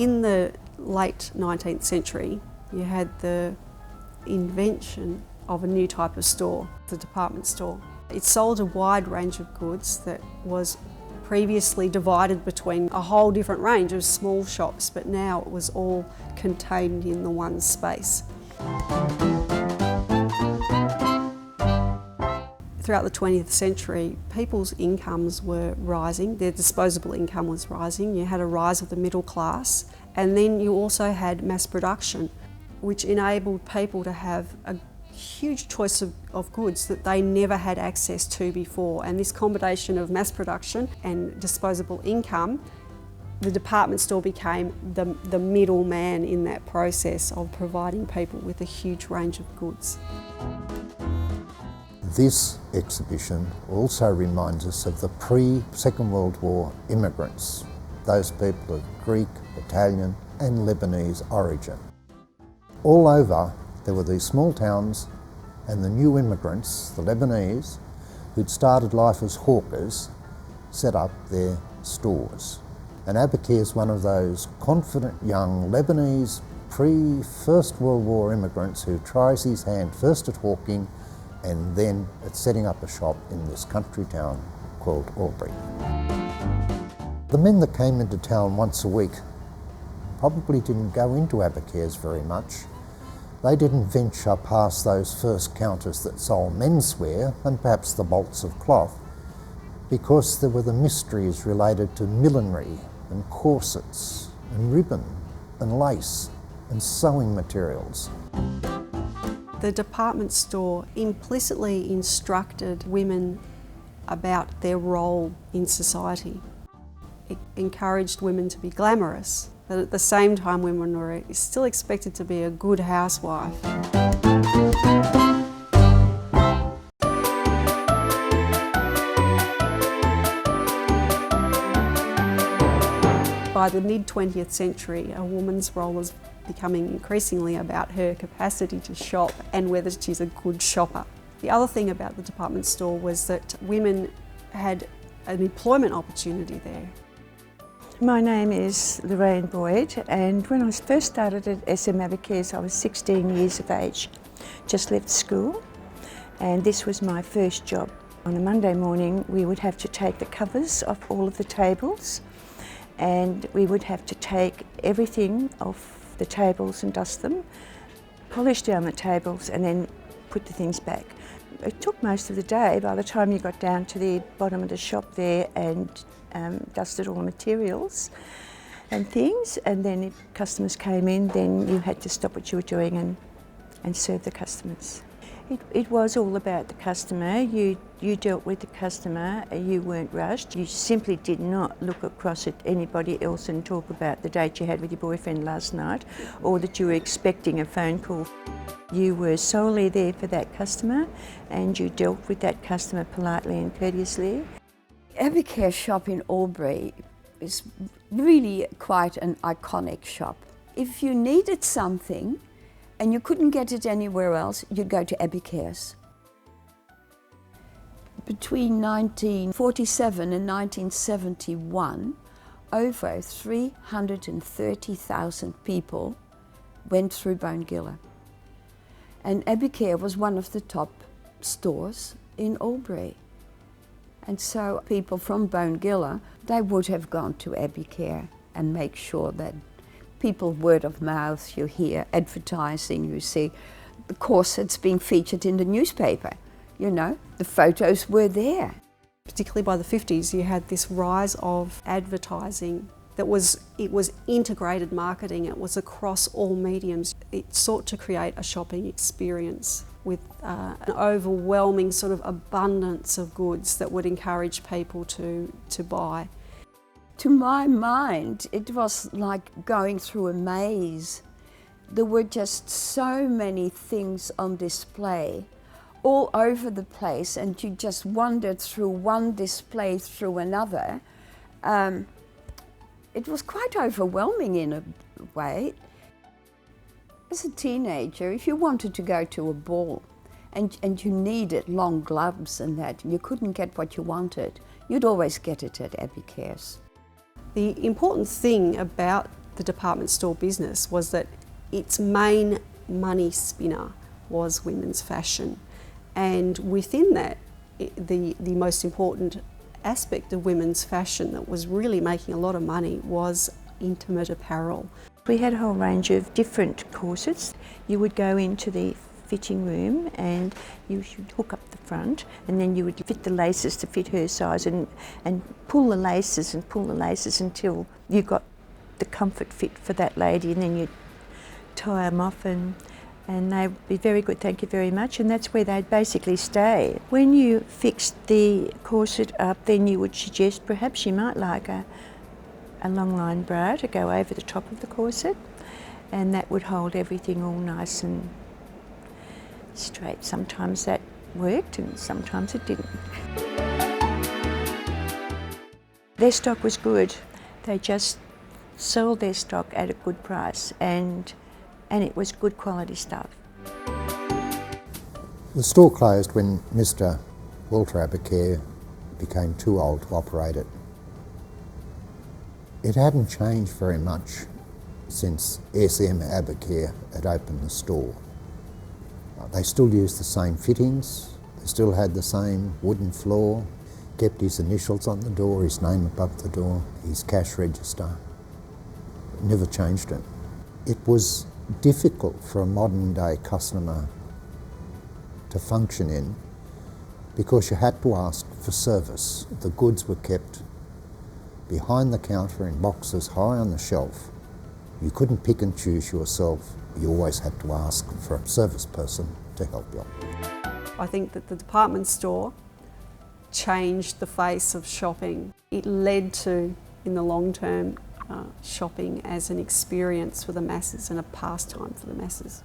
In the late 19th century, you had the invention of a new type of store, the department store. It sold a wide range of goods that was previously divided between a whole different range of small shops, but now it was all contained in the one space. Throughout the 20th century, people's incomes were rising, their disposable income was rising, you had a rise of the middle class, and then you also had mass production, which enabled people to have a huge choice of goods that they never had access to before. And this combination of mass production and disposable income, the department store became the middleman in that process of providing people with a huge range of goods. This exhibition also reminds us of the pre-Second World War immigrants, those people of Greek, Italian and Lebanese origin. All over there were these small towns and the new immigrants, the Lebanese, who'd started life as hawkers, set up their stores. And Abikhair is one of those confident young Lebanese pre-First World War immigrants who tries his hand first at hawking and then at setting up a shop in this country town called Albury. The men that came into town once a week probably didn't go into Abikhair's very much. They didn't venture past those first counters that sold menswear and perhaps the bolts of cloth, because there were the mysteries related to millinery and corsets and ribbon and lace and sewing materials. The department store implicitly instructed women about their role in society. It encouraged women to be glamorous, but at the same time women were still expected to be a good housewife. By the mid-20th century, a woman's role was becoming increasingly about her capacity to shop and whether she's a good shopper. The other thing about the department store was that women had an employment opportunity there. My name is Lorraine Boyd, and when I first started at SM Abikhair, I was 16 years of age, just left school, and this was my first job. On a Monday morning we would have to take the covers off all of the tables, and we would have to take everything off the tables and dust them, polish down the tables and then put the things back. It took most of the day by the time you got down to the bottom of the shop there and dusted all the materials and things, and then if customers came in, then you had to stop what you were doing and serve the customers. It was all about the customer. You dealt with the customer, you weren't rushed. You simply did not look across at anybody else and talk about the date you had with your boyfriend last night or that you were expecting a phone call. You were solely there for that customer and you dealt with that customer politely and courteously. Abikhair shop in Albury is really quite an iconic shop. If you needed something and you couldn't get it anywhere else, you'd go to Abikhair's. Between 1947 and 1971, over 330,000 people went through Bongilla. And Abikhair was one of the top stores in Albury. And so people from Bongilla, they would have gone to Abikhair and make sure that people, word of mouth, you hear advertising, you see the corsets being featured in the newspaper. You know, the photos were there. Particularly by the 50s, you had this rise of advertising it was integrated marketing. It was across all mediums. It sought to create a shopping experience with an overwhelming sort of abundance of goods that would encourage people to buy. To my mind, it was like going through a maze. There were just so many things on display all over the place, and you just wandered through one display through another. It was quite overwhelming in a way. As a teenager, if you wanted to go to a ball and you needed long gloves and that, and you couldn't get what you wanted, you'd always get it at Abikhair's. The important thing about the department store business was that its main money spinner was women's fashion, and within that, the most important aspect of women's fashion that was really making a lot of money was intimate apparel. We had a whole range of different corsets. You would go into the fitting room and you should hook up the front, and then you would fit the laces to fit her size and pull the laces until you got the comfort fit for that lady, and then you'd tie them off and they'd be very good, thank you very much, and that's where they'd basically stay. When you fixed the corset up, then you would suggest perhaps you might like a long line bra to go over the top of the corset, and that would hold everything all nice and straight. Sometimes that worked and sometimes it didn't. Their stock was good. They just sold their stock at a good price, and it was good quality stuff. The store closed when Mr. Walter Abikhair became too old to operate it. It hadn't changed very much since SM Abikhair had opened the store. They still used the same fittings, they still had the same wooden floor, kept his initials on the door, his name above the door, his cash register. Never changed it. It was difficult for a modern day customer to function in because you had to ask for service. The goods were kept behind the counter in boxes high on the shelf. You couldn't pick and choose yourself. You always had to ask for a service person to help you. I think that the department store changed the face of shopping. It led to, in the long term, shopping as an experience for the masses and a pastime for the masses.